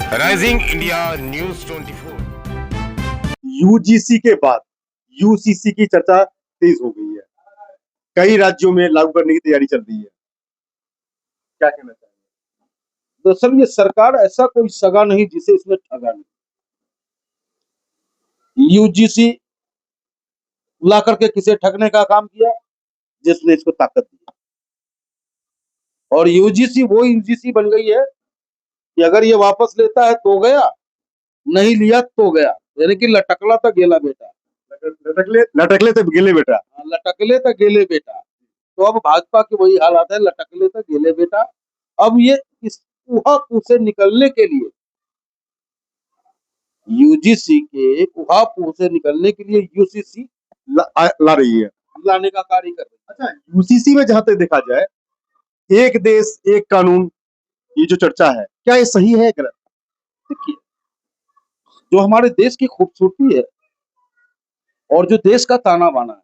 Rising India news 24। UGC के बाद UCC की चर्चा तेज हो गई है। कई राज्यों में लागू करने की तैयारी चल रही है। क्या कहना चाहेंगे? दरअसल ये सरकार ऐसा कोई सगा नहीं जिसे इसने ठगा नहीं। यूजीसी ला करके किसे ठगने का काम किया जिसने इसको ताकत दी, और यूजीसी वो यूजीसी बन गई है कि अगर ये वापस लेता है तो गया, नहीं लिया तो गया, यानी कि लटकला तो गेला बेटा। लटकले तो गेले बेटा। लटकले तो गेले बेटा। तो अब भाजपा की वही हालात है, लटकले तो गेले बेटा। अब ये इस उहापोह से निकलने के लिए, यूजीसी के उहापोह से निकलने के लिए यूसीसी ला रही है, लाने का कार्य कर रही है। अच्छा, यूसीसी में जहां तक देखा जाए, एक देश एक कानून, ये जो चर्चा है, क्या ये सही है गलत? देखिए, जो हमारे देश की खूबसूरती है और जो देश का ताना बाना है,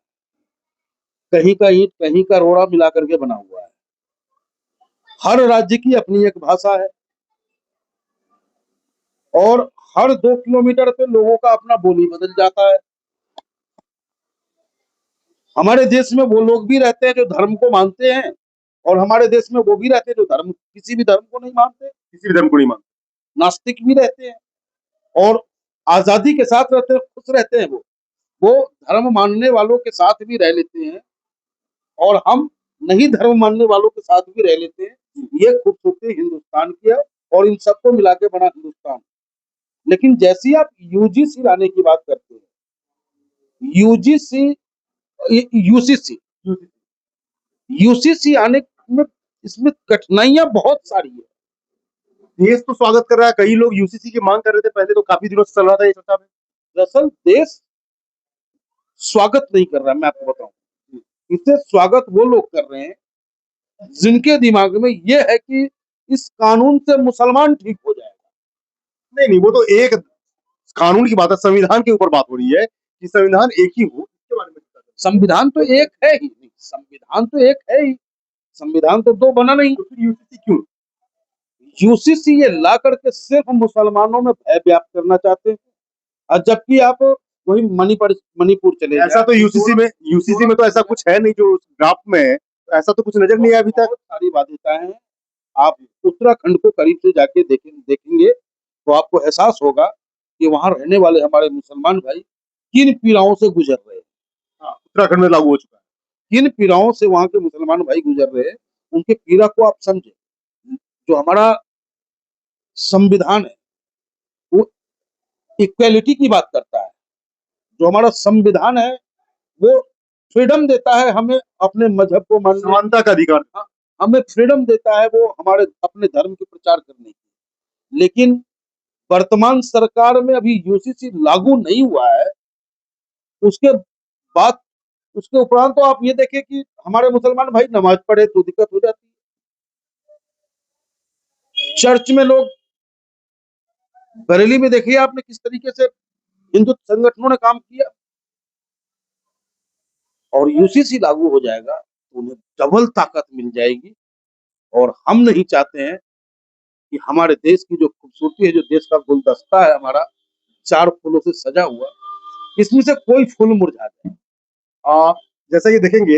कहीं का ईंट कहीं का रोड़ा मिला करके बना हुआ है। हर राज्य की अपनी एक भाषा है और हर 2 किलोमीटर पे लोगों का अपना बोली बदल जाता है। हमारे देश में वो लोग भी रहते हैं जो धर्म को मानते हैं, और हमारे देश में वो भी रहते हैं जो धर्म किसी भी धर्म को नहीं मानते, नास्तिक भी रहते हैं और आजादी के साथ रहते हैं, खुश रहते हैं। वो धर्म मानने वालों के साथ भी रह लेते हैं और हम नहीं धर्म मानने वालों के साथ भी रह लेते हैं। ये खूबसूरती हिंदुस्तान की है और इन सबको मिला के बना हिंदुस्तान। लेकिन जैसे ही आप यूजीसी लाने की बात करते हैं, यूसीसी आने में इसमें कठिनाइयां बहुत सारी है। देश तो स्वागत कर रहा है, कई लोग यूसीसी की मांग कर रहे थे, पहले तो काफी दिनों से चल रहा था ये चर्चा में। दरअसल देश स्वागत नहीं कर रहा, मैं आपको बताऊं, इसे स्वागत वो लोग कर रहे हैं जिनके दिमाग में ये है कि इस कानून से मुसलमान ठीक हो जाएगा। नहीं, वो तो एक कानून की बात है, संविधान के ऊपर बात हो रही है कि संविधान एक ही हो, इसके बारे में। संविधान तो एक है ही नहीं, संविधान तो एक है ही, संविधान तो दो बना नहीं। तो फिर यूसीसी क्यों? यूसीसी ये ला करके सिर्फ मुसलमानों में भय व्याप्त करना चाहते हैं, और जबकि आप वही मणिपुर चले ऐसा तो यूसीसी में तो ऐसा कुछ है नहीं जो ड्राफ्ट में है, ऐसा तो कुछ नजर नहीं आया अभी तक। बहुत सारी बाध्यताएं हैं। आप उत्तराखंड को करीब से जाके देखेंगे तो आपको एहसास होगा कि वहां रहने वाले हमारे मुसलमान भाई किन पीड़ाओं से गुजर रहे हैं। उत्तराखंड में लागू हो चुका है। किन पीड़ाओं से वहां के मुसलमान भाई गुजर रहे हैं, उनके पीड़ा को आप समझे। जो हमारा संविधान है वो इक्वेलिटी की बात करता है। जो हमारा संविधान है वो फ्रीडम देता है हमें अपने मजहब को मानने, समानता का अधिकार। हमें फ्रीडम देता है वो हमारे अपने धर्म के प्रचार करने की। लेकिन वर्तमान सरकार में अभी यूसीसी लागू नहीं हुआ है, उसके बाद उसके उपरांत तो आप ये देखें कि हमारे मुसलमान भाई नमाज पढ़े तो दिक्कत हो जाती है। चर्च में लोग, बरेली में देखिए आपने किस तरीके से हिंदू संगठनों ने काम किया, और यूसीसी लागू हो जाएगा तो उन्हें डबल ताकत मिल जाएगी। और हम नहीं चाहते हैं कि हमारे देश की जो खूबसूरती है, जो देश का गुलदस्ता है हमारा 4 फूलों से सजा हुआ, इसमें से कोई फूल मुरझा जाए। जैसा ये देखेंगे,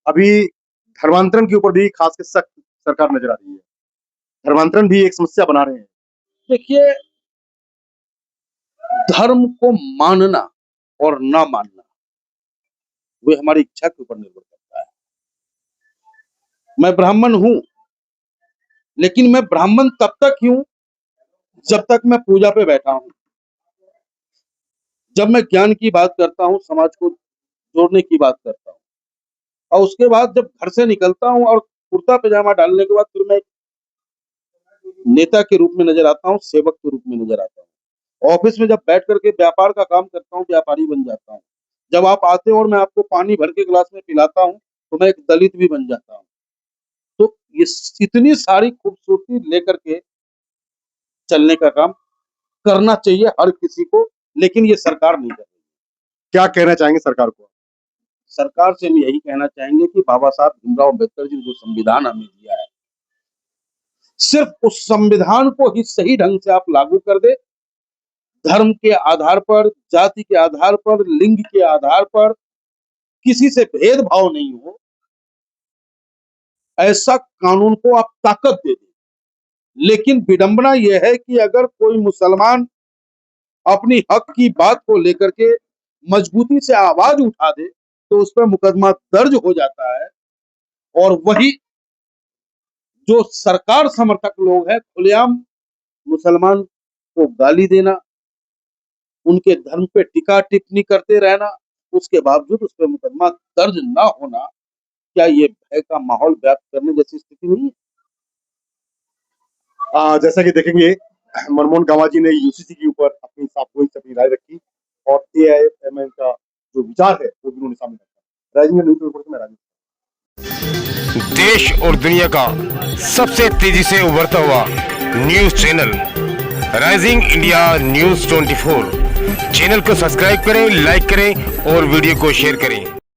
अभी धर्मांतरण के ऊपर भी खास के सख्त सरकार नजर आ रही है। धर्मांतरण भी एक समस्या बना रहे हैं। देखिए, धर्म को मानना और ना मानना वे हमारी इच्छा के ऊपर निर्भर करता है। मैं ब्राह्मण हूं, लेकिन मैं ब्राह्मण तब तक हूं जब तक मैं पूजा पे बैठा हूं। जब मैं ज्ञान की बात करता हूं, समाज को जोड़ने की बात करता हूं, और उसके बाद जब घर से निकलता हूं और कुर्ता पैजामा डालने के बाद फिर मैं नेता के रूप में नजर आता हूं, सेवक के रूप में नजर आता हूं। ऑफिस में जब बैठ करके व्यापार का काम करता हूं, व्यापारी बन जाता हूं। जब आप आते हो और मैं आपको पानी भर के गिलास में पिलाता हूं तो मैं एक दलित भी बन जाता हूं। तो ये इतनी सारी खूबसूरती लेकर के चलने का काम करना चाहिए हर किसी को, लेकिन ये सरकार नहीं कर रही। क्या कहना चाहेंगे सरकार को? सरकार से हम यही कहना चाहेंगे कि बाबा साहब भीमराव अम्बेडकर जी ने जो संविधान हमें दिया है, सिर्फ उस संविधान को ही सही ढंग से आप लागू कर दे, धर्म के आधार पर, जाति के आधार पर, लिंग के आधार पर किसी से भेदभाव नहीं हो, ऐसा कानून को आप ताकत दे दें। लेकिन विडंबना यह है कि अगर कोई मुसलमान अपनी हक की बात को लेकर के मजबूती से आवाज उठा दे तो उस पर मुकदमा दर्ज हो जाता है, और वही जो सरकार समर्थक लोग हैं खुलेआम मुसलमान को गाली देना, उनके धर्म पे टिका टिप्पणी करते रहना, उसके बावजूद उस पर मुकदमा दर्ज ना होना, क्या ये भय का माहौल व्याप्त करने जैसी स्थिति नहीं है? जैसा कि देखेंगे मनमोहन गांवाजी ने यूसीसी के ऊपर अपनी साफ अपनी राय रखी और एआईएमआईएम का जो विचार है वो भी उन्होंने सामने रखा। राइजिंग न्यूज रिपोर्ट में राजीव। देश और दुनिया का सबसे तेजी से उभरता हुआ news channel rising India news 24। Channel को सब्सक्राइब करें, लाइक करें और वीडियो को शेयर करें।